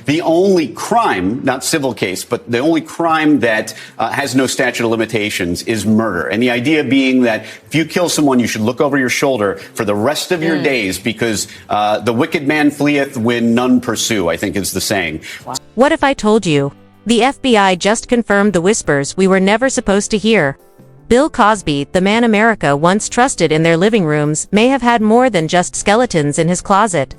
the only crime, not civil case, but the only crime that has no statute of limitations is murder. And the idea being that if you kill someone, you should look over your shoulder for the rest of your days, because the wicked man fleeth when none pursue, I think is the saying. Wow. What if I told you? The FBI just confirmed the whispers we were never supposed to hear. Bill Cosby, the man America once trusted in their living rooms, may have had more than just skeletons in his closet.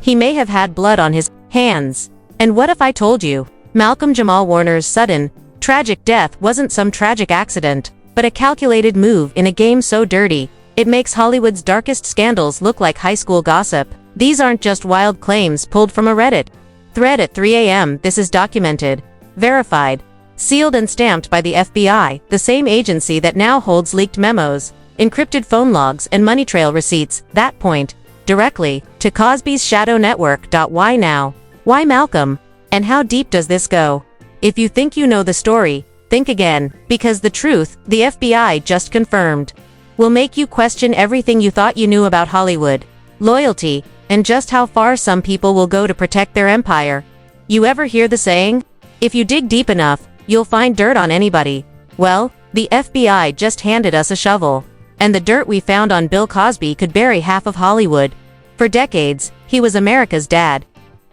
He may have had blood on his hands. And what if I told you? Malcolm Jamal Warner's sudden, tragic death wasn't some tragic accident, but a calculated move in a game so dirty, it makes Hollywood's darkest scandals look like high school gossip. These aren't just wild claims pulled from a Reddit thread at 3 a.m. This is documented, verified, sealed and stamped by the FBI, the same agency that now holds leaked memos, encrypted phone logs and money trail receipts that point directly to Cosby's shadow network. Why now? Why Malcolm? And how deep does this go? If you think you know the story, think again, because the truth, the FBI just confirmed, will make you question everything you thought you knew about Hollywood, loyalty, and just how far some people will go to protect their empire. You ever hear the saying, if you dig deep enough, you'll find dirt on anybody? Well, the FBI just handed us a shovel. And the dirt we found on Bill Cosby could bury half of Hollywood. For decades, he was America's dad.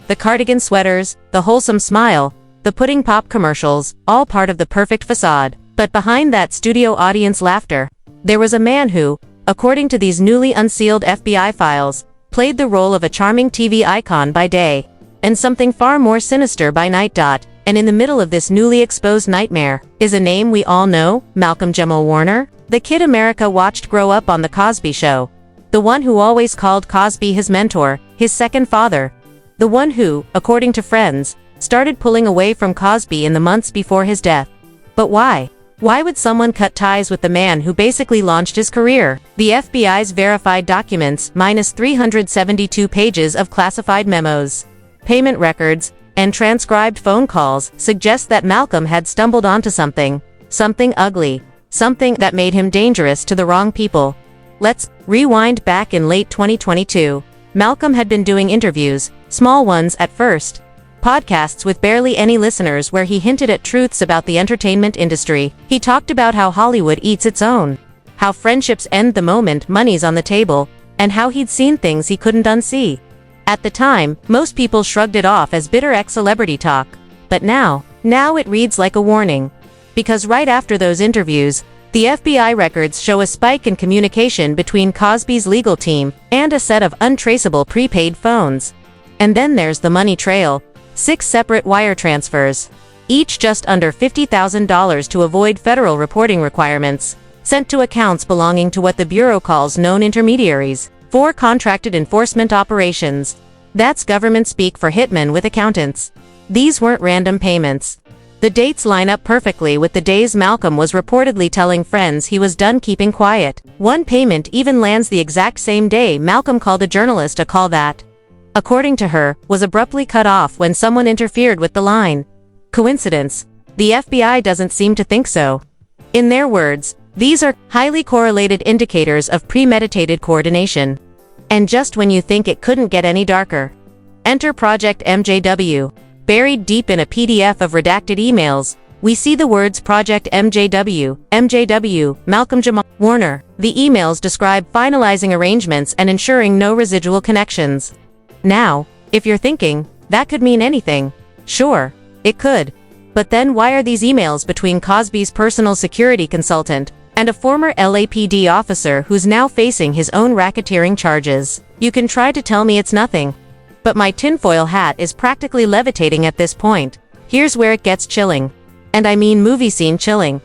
The cardigan sweaters, the wholesome smile, the pudding pop commercials, all part of the perfect facade. But behind that studio audience laughter, there was a man who, according to these newly unsealed FBI files, played the role of a charming TV icon by day, and something far more sinister by night. And in the middle of this newly exposed nightmare, is a name we all know, Malcolm Jamal Warner, the kid America watched grow up on The Cosby Show. The one who always called Cosby his mentor, his second father. The one who, according to friends, started pulling away from Cosby in the months before his death. But why? Why would someone cut ties with the man who basically launched his career? The FBI's verified documents, minus 372 pages of classified memos, payment records, and transcribed phone calls, suggest that Malcolm had stumbled onto something ugly, something that made him dangerous to the wrong people. Let's rewind back in late 2022. Malcolm had been doing interviews, small ones at first, podcasts with barely any listeners where he hinted at truths about the entertainment industry. He talked about how Hollywood eats its own, how friendships end the moment money's on the table, and how he'd seen things he couldn't unsee. At the time, most people shrugged it off as bitter ex-celebrity talk. But now it reads like a warning. Because right after those interviews, the FBI records show a spike in communication between Cosby's legal team and a set of untraceable prepaid phones. And then there's the money trail. 6 separate wire transfers, each just under $50,000 to avoid federal reporting requirements, sent to accounts belonging to what the Bureau calls known intermediaries. 4 contracted enforcement operations. That's government speak for hitmen with accountants. These weren't random payments. The dates line up perfectly with the days Malcolm was reportedly telling friends he was done keeping quiet. One payment even lands the exact same day Malcolm called a journalist a call that, according to her, was abruptly cut off when someone interfered with the line. Coincidence? The FBI doesn't seem to think so. In their words, these are highly correlated indicators of premeditated coordination. And just when you think it couldn't get any darker, enter Project MJW. Buried deep in a PDF of redacted emails, we see the words Project MJW, Malcolm Jamal Warner. The emails describe finalizing arrangements and ensuring no residual connections. Now, if you're thinking, that could mean anything. Sure, it could. But then why are these emails between Cosby's personal security consultant and a former LAPD officer who's now facing his own racketeering charges? You can try to tell me it's nothing. But my tinfoil hat is practically levitating at this point. Here's where it gets chilling. And I mean movie scene chilling.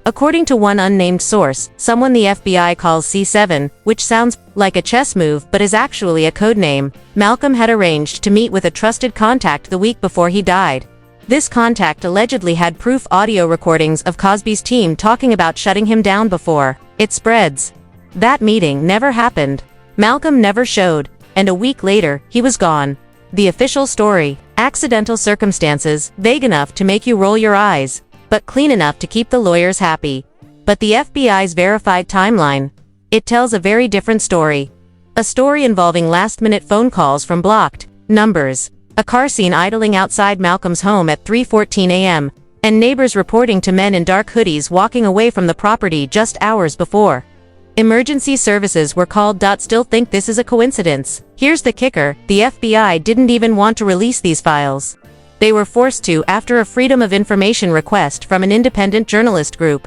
According to one unnamed source, someone the FBI calls C7, which sounds like a chess move but is actually a code name, Malcolm had arranged to meet with a trusted contact the week before he died. This contact allegedly had proof audio recordings of Cosby's team talking about shutting him down before it spreads. That meeting never happened. Malcolm never showed, and a week later, he was gone. The official story: accidental circumstances, vague enough to make you roll your eyes, but clean enough to keep the lawyers happy. But the FBI's verified timeline, it tells a very different story. A story involving last-minute phone calls from blocked numbers, a car seen idling outside Malcolm's home at 3:14 a.m., and neighbors reporting to men in dark hoodies walking away from the property just hours before. Emergency services were called. Still think this is a coincidence? Here's the kicker, the FBI didn't even want to release these files. They were forced to after a Freedom of Information request from an independent journalist group.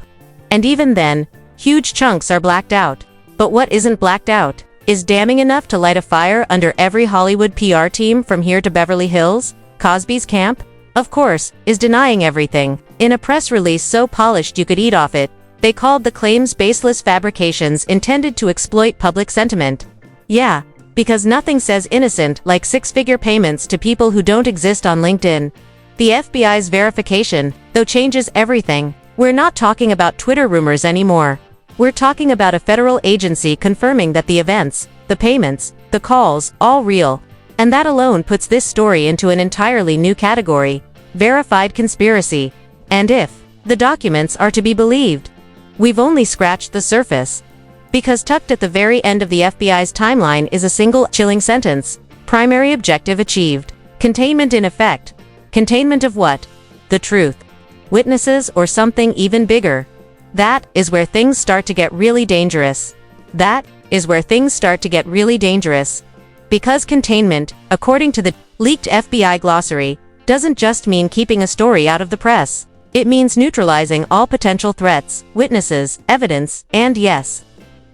And even then, huge chunks are blacked out. But what isn't blacked out is damning enough to light a fire under every Hollywood PR team from here to Beverly Hills. Cosby's camp, of course, is denying everything. In a press release so polished you could eat off it, they called the claims baseless fabrications intended to exploit public sentiment. Yeah, because nothing says innocent like six-figure payments to people who don't exist on LinkedIn. The FBI's verification, though, changes everything. We're not talking about Twitter rumors anymore. We're talking about a federal agency confirming that the events, the payments, the calls, all real. And that alone puts this story into an entirely new category, verified conspiracy. And if the documents are to be believed, we've only scratched the surface. Because tucked at the very end of the FBI's timeline is a single, chilling sentence. Primary objective achieved. Containment in effect. Containment of what? The truth. Witnesses or something even bigger. That is where things start to get really dangerous. That is where things start to get really dangerous. Because containment, according to the leaked FBI glossary, doesn't just mean keeping a story out of the press. It means neutralizing all potential threats, witnesses, evidence, and yes,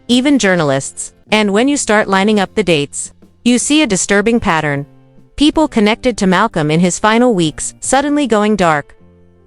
even journalists. And when you start lining up the dates, you see a disturbing pattern. People connected to Malcolm in his final weeks suddenly going dark.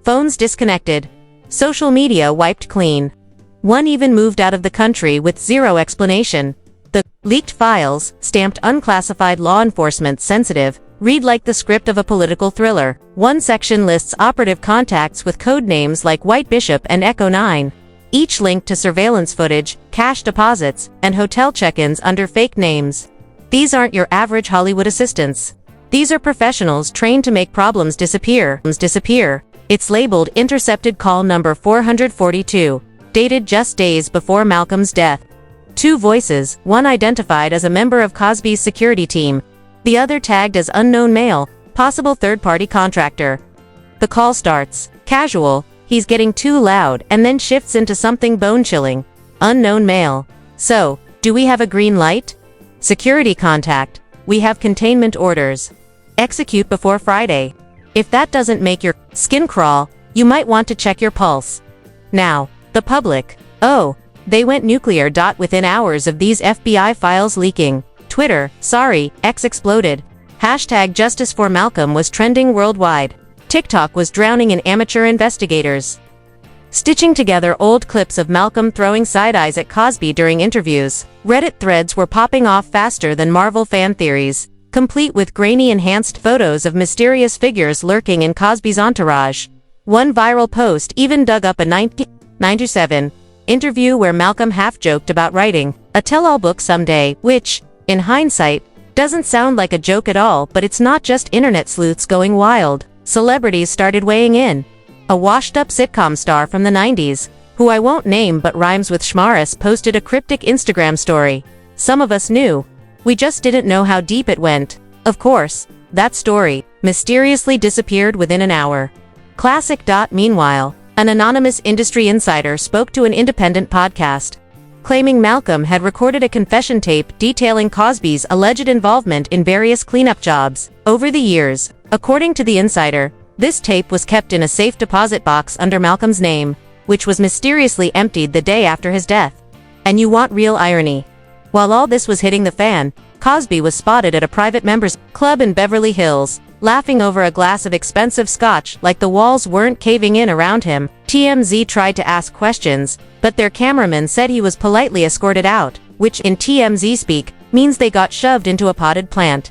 Phones disconnected. Social media wiped clean. One even moved out of the country with zero explanation. The leaked files, stamped unclassified law enforcement sensitive, read like the script of a political thriller. One section lists operative contacts with code names like White Bishop and Echo 9. Each linked to surveillance footage, cash deposits, and hotel check-ins under fake names. These aren't your average Hollywood assistants. These are professionals trained to make problems disappear. It's labeled Intercepted Call Number 442, dated just days before Malcolm's death. Two voices, one identified as a member of Cosby's security team, the other tagged as unknown male, possible third-party contractor. The call starts casual, he's getting too loud, and then shifts into something bone-chilling. Unknown male. So, do we have a green light? Security contact. We have containment orders. Execute before Friday. If that doesn't make your skin crawl, you might want to check your pulse. Now, the public. Oh, they went nuclear. Within hours of these FBI files leaking, Twitter, sorry, X exploded. Hashtag Justice for Malcolm was trending worldwide. TikTok was drowning in amateur investigators stitching together old clips of Malcolm throwing side eyes at Cosby during interviews. Reddit threads were popping off faster than Marvel fan theories, complete with grainy enhanced photos of mysterious figures lurking in Cosby's entourage. One viral post even dug up a 1997 interview where Malcolm half-joked about writing a tell-all book someday, which, in hindsight, doesn't sound like a joke at all. But it's not just internet sleuths going wild. Celebrities started weighing in. A washed-up sitcom star from the 90s, who I won't name but rhymes with Schmaris, posted a cryptic Instagram story. Some of us knew. We just didn't know how deep it went. Of course, that story mysteriously disappeared within an hour. Classic. Meanwhile, an anonymous industry insider spoke to an independent podcast, claiming Malcolm had recorded a confession tape detailing Cosby's alleged involvement in various cleanup jobs over the years. According to the insider, this tape was kept in a safe deposit box under Malcolm's name, which was mysteriously emptied the day after his death. And you want real irony? While all this was hitting the fan, Cosby was spotted at a private members club in Beverly Hills, laughing over a glass of expensive scotch like the walls weren't caving in around him. TMZ tried to ask questions, but their cameraman said he was politely escorted out, which in TMZ speak means they got shoved into a potted plant.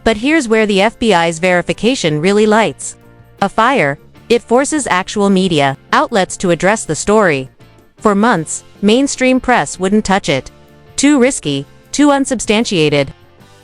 But here's where the FBI's verification really lights a fire. It forces actual media outlets to address the story. For months, mainstream press wouldn't touch it. Too risky, too unsubstantiated.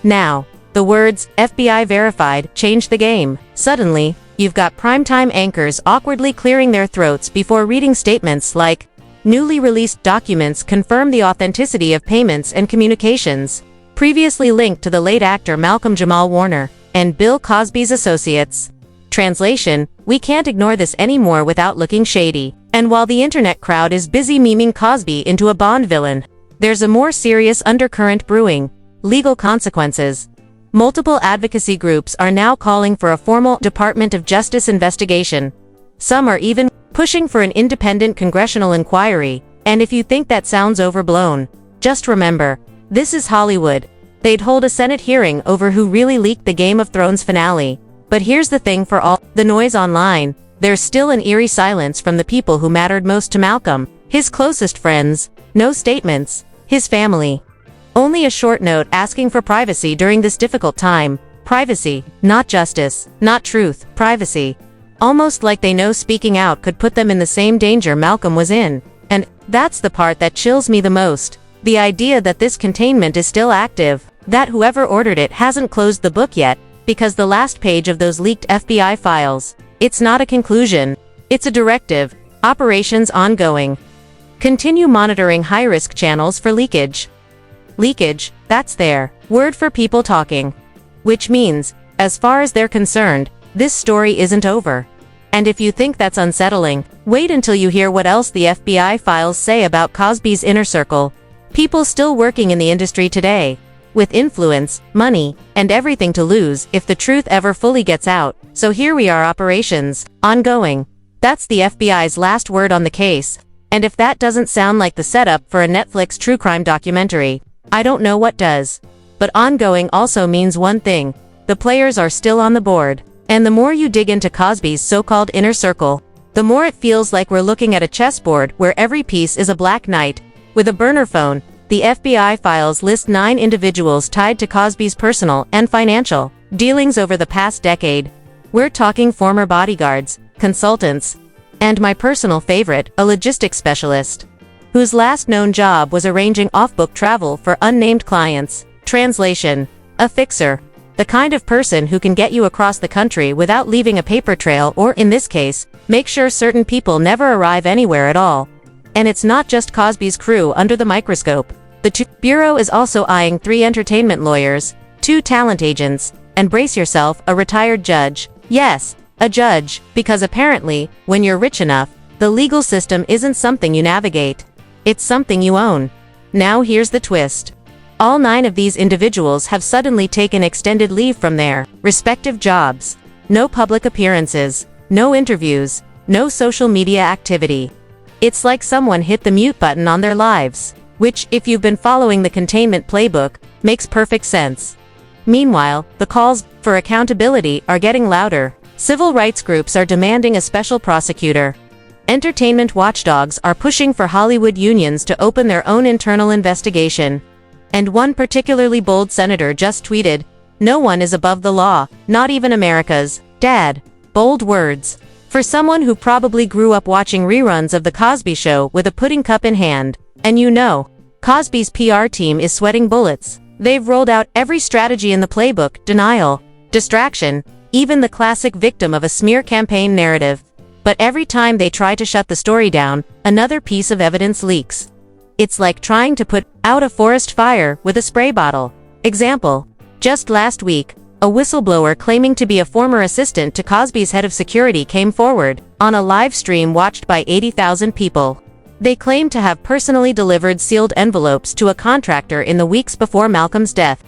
Now, the words FBI verified changed the game. Suddenly, you've got primetime anchors awkwardly clearing their throats before reading statements like, newly released documents confirm the authenticity of payments and communications previously linked to the late actor Malcolm Jamal Warner. and Bill Cosby's associates. Translation: we can't ignore this anymore without looking shady. And while the internet crowd is busy memeing Cosby into a Bond villain, there's a more serious undercurrent brewing: legal consequences. Multiple advocacy groups are now calling for a formal Department of Justice investigation. Some are even pushing for an independent congressional inquiry. And if you think that sounds overblown, just remember, this is Hollywood. They'd hold a Senate hearing over who really leaked the Game of Thrones finale. But here's the thing: for all the noise online, there's still an eerie silence from the people who mattered most to Malcolm, his closest friends. No statements, his family. Only a short note asking for privacy during this difficult time. Privacy, not justice, not truth, privacy. Almost like they know speaking out could put them in the same danger Malcolm was in. And that's the part that chills me the most. The idea that this containment is still active, that whoever ordered it hasn't closed the book yet, because the last page of those leaked FBI files, it's not a conclusion, it's a directive. Operations ongoing. Continue monitoring high-risk channels for leakage. Leakage, that's their word for people talking. Which means, as far as they're concerned, this story isn't over. And if you think that's unsettling, wait until you hear what else the FBI files say about Cosby's inner circle. People still working in the industry today, with influence, money, and everything to lose if the truth ever fully gets out. So here we are: operations ongoing. That's the FBI's last word on the case. And if that doesn't sound like the setup for a Netflix true crime documentary, I don't know what does. But ongoing also means one thing: the players are still on the board. And the more you dig into Cosby's so-called inner circle, the more it feels like we're looking at a chessboard where every piece is a black knight with a burner phone. The FBI files list 9 individuals tied to Cosby's personal and financial dealings over the past decade. We're talking former bodyguards, consultants, and my personal favorite, a logistics specialist, whose last known job was arranging off-book travel for unnamed clients. Translation: a fixer. The kind of person who can get you across the country without leaving a paper trail, or in this case, make sure certain people never arrive anywhere at all. And it's not just Cosby's crew under the microscope. The Bureau is also eyeing 3 entertainment lawyers, 2 talent agents, and brace yourself, a retired judge. Yes, a judge, because apparently, when you're rich enough, the legal system isn't something you navigate. It's something you own. Now here's the twist. All 9 of these individuals have suddenly taken extended leave from their respective jobs. No public appearances, no interviews, no social media activity. It's like someone hit the mute button on their lives, which, if you've been following the containment playbook, makes perfect sense. Meanwhile, the calls for accountability are getting louder. Civil rights groups are demanding a special prosecutor. Entertainment watchdogs are pushing for Hollywood unions to open their own internal investigation. And one particularly bold senator just tweeted, "No one is above the law, not even America's dad." Bold words. For someone who probably grew up watching reruns of The Cosby Show with a pudding cup in hand. And you know, Cosby's PR team is sweating bullets. They've rolled out every strategy in the playbook: denial, distraction, even the classic victim of a smear campaign narrative. But every time they try to shut the story down, another piece of evidence leaks. It's like trying to put out a forest fire with a spray bottle. Example: just last week, a whistleblower claiming to be a former assistant to Cosby's head of security came forward on a live stream watched by 80,000 people. They claimed to have personally delivered sealed envelopes to a contractor in the weeks before Malcolm's death.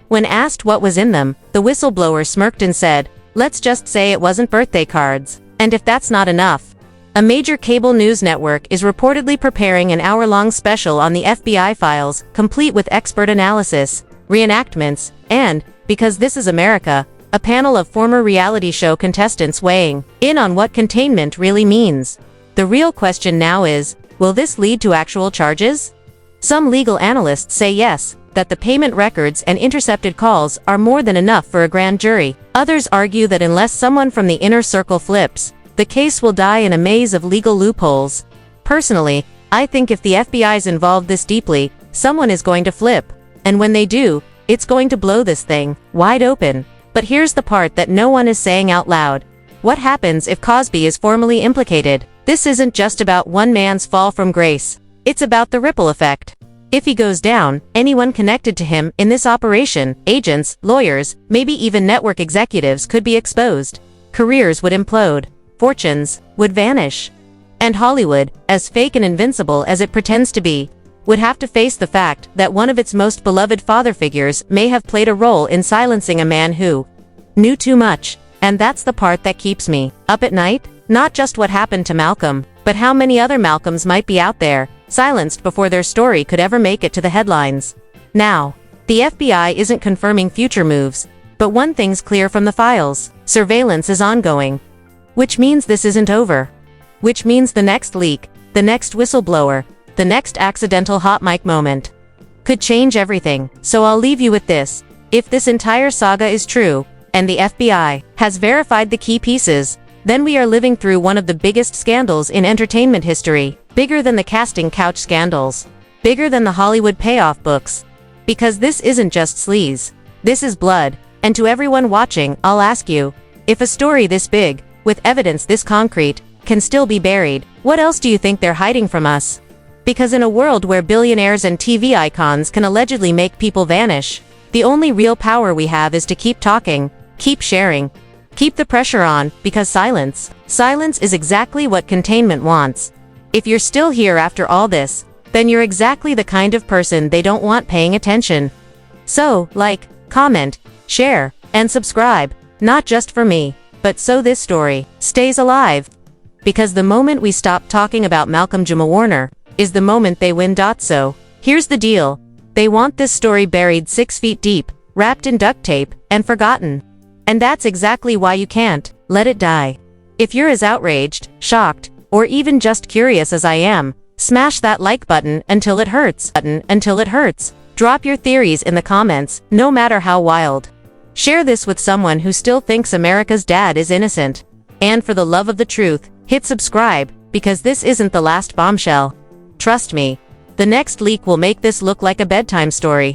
When asked what was in them, the whistleblower smirked and said, "Let's just say it wasn't birthday cards." And if that's not enough, a major cable news network is reportedly preparing an hour-long special on the FBI files, complete with expert analysis, reenactments, and, because this is America, a panel of former reality show contestants weighing in on what containment really means. The real question now is, will this lead to actual charges? Some legal analysts say yes, that the payment records and intercepted calls are more than enough for a grand jury. Others argue that unless someone from the inner circle flips, the case will die in a maze of legal loopholes. Personally, I think if the FBI's involved this deeply, someone is going to flip. And when they do, it's going to blow this thing wide open. But here's the part that no one is saying out loud. What happens if Cosby is formally implicated? This isn't just about one man's fall from grace. It's about the ripple effect. If he goes down, anyone connected to him in this operation, agents, lawyers, maybe even network executives could be exposed. Careers would implode. Fortunes would vanish. And Hollywood, as fake and invincible as it pretends to be, would have to face the fact that one of its most beloved father figures may have played a role in silencing a man who knew too much. And that's the part that keeps me up at night. Not just what happened to Malcolm, but how many other Malcolms might be out there, silenced before their story could ever make it to the headlines. Now, the FBI isn't confirming future moves, but one thing's clear from the files: surveillance is ongoing. Which means this isn't over. Which means the next leak, the next whistleblower, the next accidental hot mic moment could change everything. So I'll leave you with this. If this entire saga is true, and the FBI has verified the key pieces, then we are living through one of the biggest scandals in entertainment history, bigger than the casting couch scandals, bigger than the Hollywood payoff books. Because this isn't just sleaze. This is blood. And to everyone watching, I'll ask you, if a story this big, with evidence this concrete, can still be buried, what else do you think they're hiding from us? Because in a world where billionaires and TV icons can allegedly make people vanish, the only real power we have is to keep talking, keep sharing, keep the pressure on, because silence is exactly what containment wants. If you're still here after all this, then you're exactly the kind of person they don't want paying attention. So, like, comment, share, and subscribe, not just for me, but so this story stays alive. Because the moment we stop talking about Malcolm Jamal Warner is the moment they win. So, here's the deal. They want this story buried 6 feet deep, wrapped in duct tape, and forgotten. And that's exactly why you can't let it die. If you're as outraged, shocked, or even just curious as I am, smash that like button until it hurts. Drop your theories in the comments, no matter how wild. Share this with someone who still thinks America's dad is innocent. And for the love of the truth, hit subscribe, because this isn't the last bombshell. Trust me, the next leak will make this look like a bedtime story.